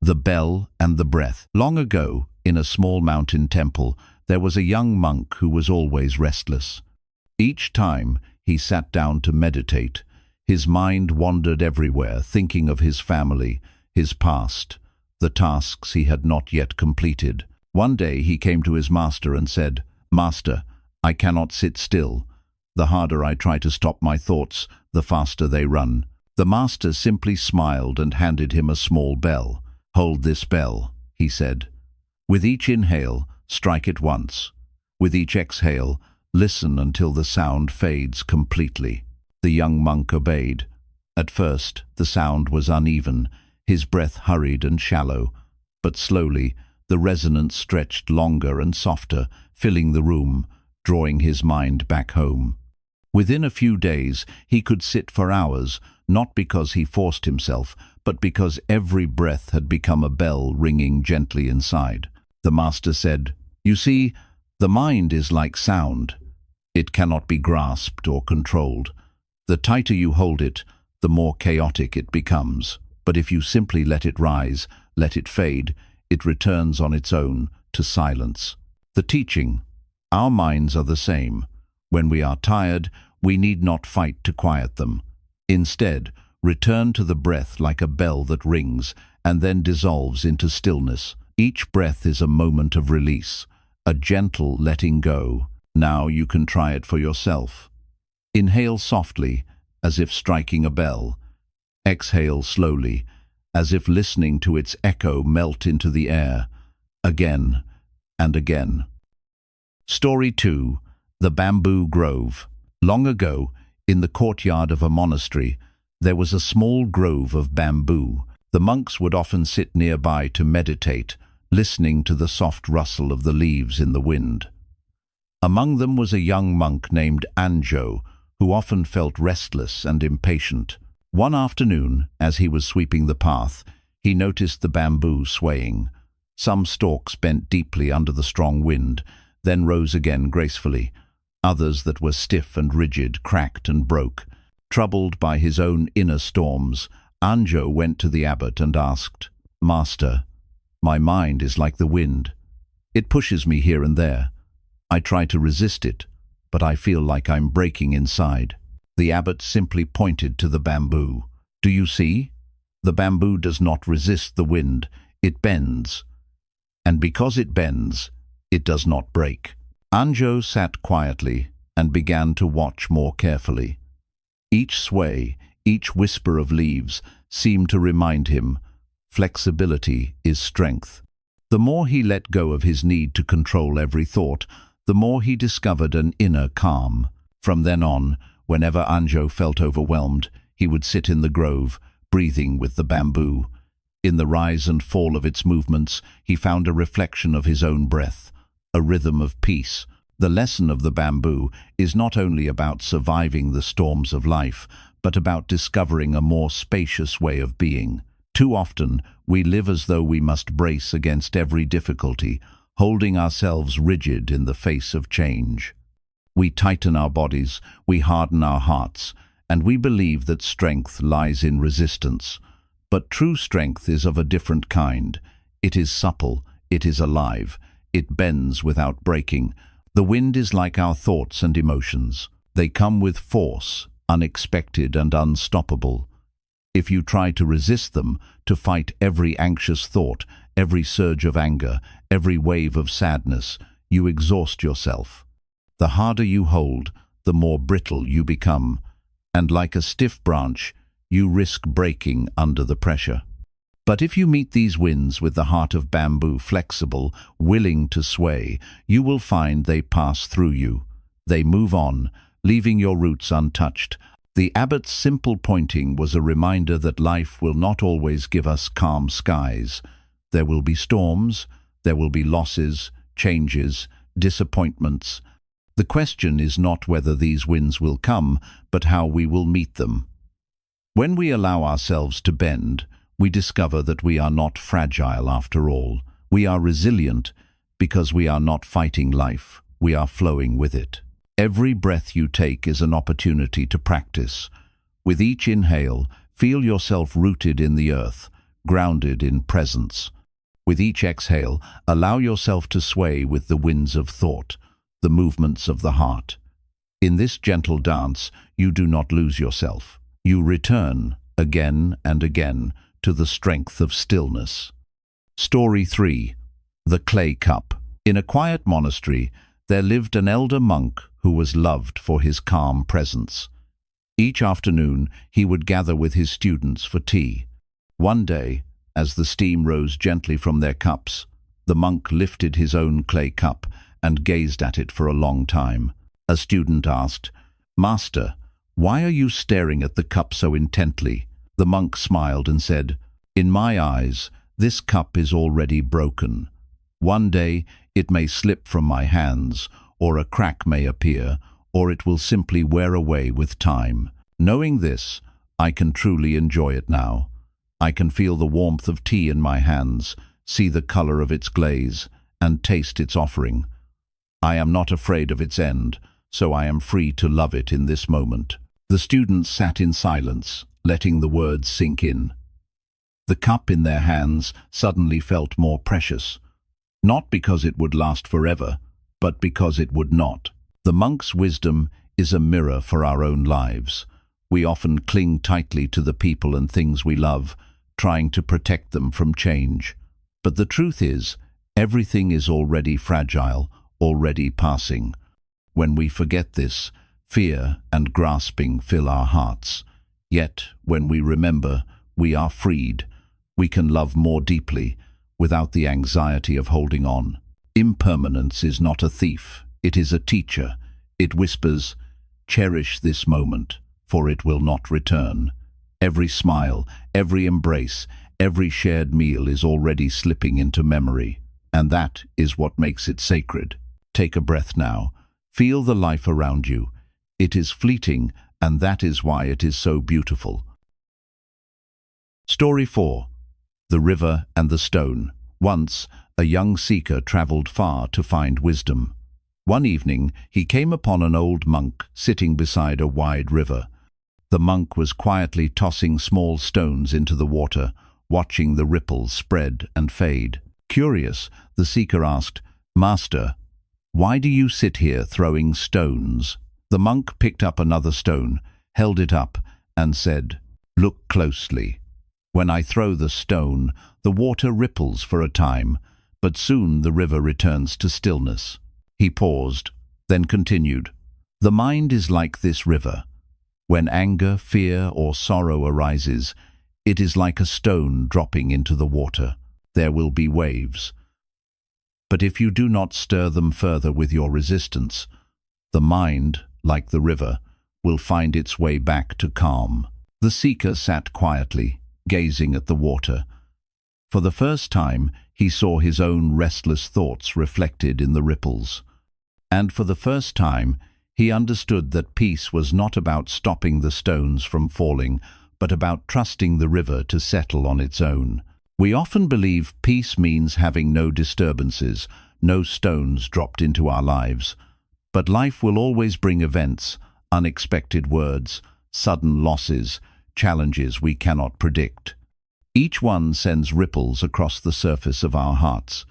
The Bell and the Breath. Long ago, in a small mountain temple, there was a young monk who was always restless. Each time he sat down to meditate, his mind wandered everywhere, thinking of his family, his past, the tasks he had not yet completed. One day he came to his master and said, "Master, I cannot sit still. The harder I try to stop my thoughts, the faster they run." The master simply smiled and handed him a small bell. "Hold this bell," he said. "With each inhale, strike it once. With each exhale, listen until the sound fades completely." The young monk obeyed. At first, the sound was uneven, his breath hurried and shallow, but slowly, the resonance stretched longer and softer, filling the room, drawing his mind back home. Within a few days, he could sit for hours, not because he forced himself, but because every breath had become a bell ringing gently inside. The master said, "You see, the mind is like sound. It cannot be grasped or controlled. The tighter you hold it, the more chaotic it becomes. But if you simply let it rise, let it fade, it returns on its own to silence." The teaching: our minds are the same. When we are tired, we need not fight to quiet them. Instead, return to the breath like a bell that rings and then dissolves into stillness. Each breath is a moment of release, a gentle letting go. Now you can try it for yourself. Inhale softly, as if striking a bell. Exhale slowly, as if listening to its echo melt into the air, again and again. Story 2. The Bamboo Grove. Long ago, in the courtyard of a monastery, there was a small grove of bamboo. The monks would often sit nearby to meditate, listening to the soft rustle of the leaves in the wind. Among them was a young monk named Anjo, who often felt restless and impatient. One afternoon, as he was sweeping the path, he noticed the bamboo swaying. Some stalks bent deeply under the strong wind, then rose again gracefully. Others that were stiff and rigid cracked and broke. Troubled by his own inner storms, Anjo went to the abbot and asked, "Master, my mind is like the wind. It pushes me here and there. I try to resist it, but I feel like I'm breaking inside." The abbot simply pointed to the bamboo. "Do you see? The bamboo does not resist the wind, it bends. And because it bends, it does not break." Anjo sat quietly and began to watch more carefully. Each sway, each whisper of leaves seemed to remind him, flexibility is strength. The more he let go of his need to control every thought, the more he discovered an inner calm. From then on, whenever Anjo felt overwhelmed, he would sit in the grove, breathing with the bamboo. In the rise and fall of its movements, he found a reflection of his own breath, a rhythm of peace. The lesson of the bamboo is not only about surviving the storms of life, but about discovering a more spacious way of being. Too often, we live as though we must brace against every difficulty, holding ourselves rigid in the face of change. We tighten our bodies, we harden our hearts, and we believe that strength lies in resistance. But true strength is of a different kind. It is supple, it is alive, it bends without breaking. The wind is like our thoughts and emotions. They come with force, unexpected and unstoppable. If you try to resist them, to fight every anxious thought, every surge of anger, every wave of sadness, you exhaust yourself. The harder you hold, the more brittle you become, and like a stiff branch, you risk breaking under the pressure. But if you meet these winds with the heart of bamboo, flexible, willing to sway, you will find they pass through you. They move on, leaving your roots untouched. The abbot's simple pointing was a reminder that life will not always give us calm skies. There will be storms, there will be losses, changes, disappointments. The question is not whether these winds will come, but how we will meet them. When we allow ourselves to bend, we discover that we are not fragile after all. We are resilient because we are not fighting life, we are flowing with it. Every breath you take is an opportunity to practice. With each inhale, feel yourself rooted in the earth, grounded in presence. With each exhale, allow yourself to sway with the winds of thought, the movements of the heart. In this gentle dance, you do not lose yourself. You return, again and again, to the strength of stillness. Story 3. The Clay Cup. In a quiet monastery, there lived an elder monk who was loved for his calm presence. Each afternoon, he would gather with his students for tea. One day, as the steam rose gently from their cups, the monk lifted his own clay cup and gazed at it for a long time. A student asked, "Master, why are you staring at the cup so intently?" The monk smiled and said, "In my eyes, this cup is already broken. One day it may slip from my hands, or a crack may appear, or it will simply wear away with time. Knowing this, I can truly enjoy it now. I can feel the warmth of tea in my hands, see the color of its glaze, and taste its offering. I am not afraid of its end, so I am free to love it in this moment." The students sat in silence, letting the words sink in. The cup in their hands suddenly felt more precious, not because it would last forever, but because it would not. The monk's wisdom is a mirror for our own lives. We often cling tightly to the people and things we love, trying to protect them from change. But the truth is, everything is already fragile, already passing. When we forget this, fear and grasping fill our hearts. Yet, when we remember, we are freed. We can love more deeply, without the anxiety of holding on. Impermanence is not a thief, it is a teacher. It whispers, "Cherish this moment, for it will not return." Every smile, every embrace, every shared meal is already slipping into memory, and that is what makes it sacred. Take a breath now. Feel the life around you. It is fleeting, and that is why it is so beautiful. Story 4. The River and the Stone. Once, a young seeker traveled far to find wisdom. One evening, he came upon an old monk sitting beside a wide river. The monk was quietly tossing small stones into the water, watching the ripples spread and fade. Curious, the seeker asked, "Master, why do you sit here throwing stones?" The monk picked up another stone, held it up, and said, "Look closely. When I throw the stone, the water ripples for a time, but soon the river returns to stillness." He paused, then continued, "The mind is like this river. When anger, fear, or sorrow arises, it is like a stone dropping into the water. There will be waves. But if you do not stir them further with your resistance, the mind, like the river, will find its way back to calm." The seeker sat quietly, gazing at the water. For the first time, he saw his own restless thoughts reflected in the ripples. And for the first time, he understood that peace was not about stopping the stones from falling, but about trusting the river to settle on its own. We often believe peace means having no disturbances, no stones dropped into our lives. But life will always bring events, unexpected words, sudden losses, challenges we cannot predict. Each one sends ripples across the surface of our hearts.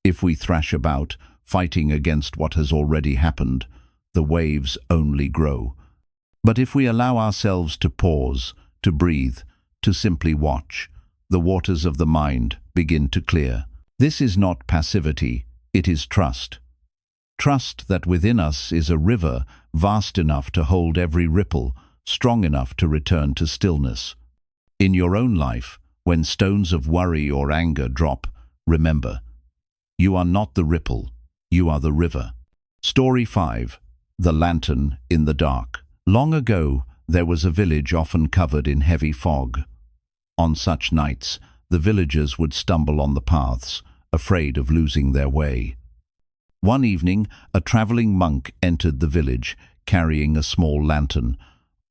If we thrash about, fighting against what has already happened, the waves only grow. But if we allow ourselves to pause, to breathe, to simply watch, the waters of the mind begin to clear. This is not passivity, it is trust. Trust that within us is a river vast enough to hold every ripple, strong enough to return to stillness. In your own life, when stones of worry or anger drop, remember, you are not the ripple, you are the river. Story 5. The Lantern in the Dark. Long ago, there was a village often covered in heavy fog. On such nights, the villagers would stumble on the paths, afraid of losing their way. One evening, a traveling monk entered the village, carrying a small lantern.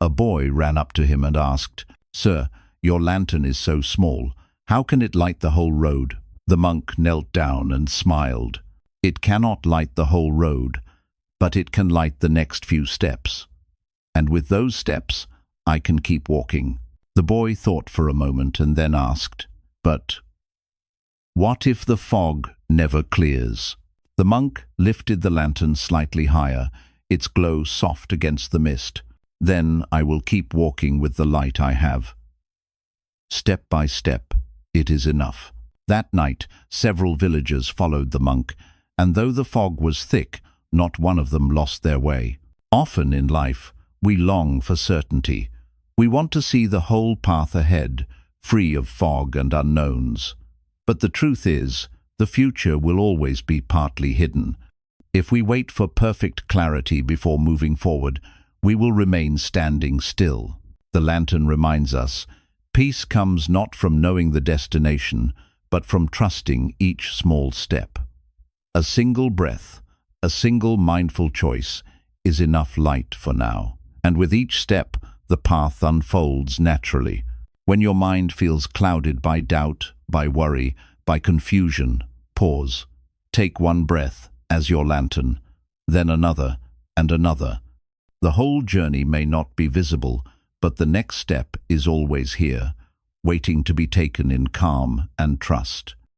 A boy ran up to him and asked, "Sir, your lantern is so small. How can it light the whole road?" The monk knelt down and smiled. "It cannot light the whole road, but it can light the next few steps. And with those steps, I can keep walking." The boy thought for a moment and then asked, But what if the fog never clears? The monk lifted the lantern slightly higher, its glow soft against the mist. Then I will keep walking with the light I have. Step by step, it is enough. That night, several villagers followed the monk, and though the fog was thick, not one of them lost their way. Often in life, we long for certainty. We want to see the whole path ahead, free of fog and unknowns. But the truth is, the future will always be partly hidden. If we wait for perfect clarity before moving forward, we will remain standing still. The lantern reminds us, peace comes not from knowing the destination, but from trusting each small step. A single breath, a single mindful choice, is enough light for now. And with each step, the path unfolds naturally. When your mind feels clouded by doubt, by worry, by confusion, pause. Take one breath as your lantern, then another and another. The whole journey may not be visible, but the next step is always here, waiting to be taken in calm and trust.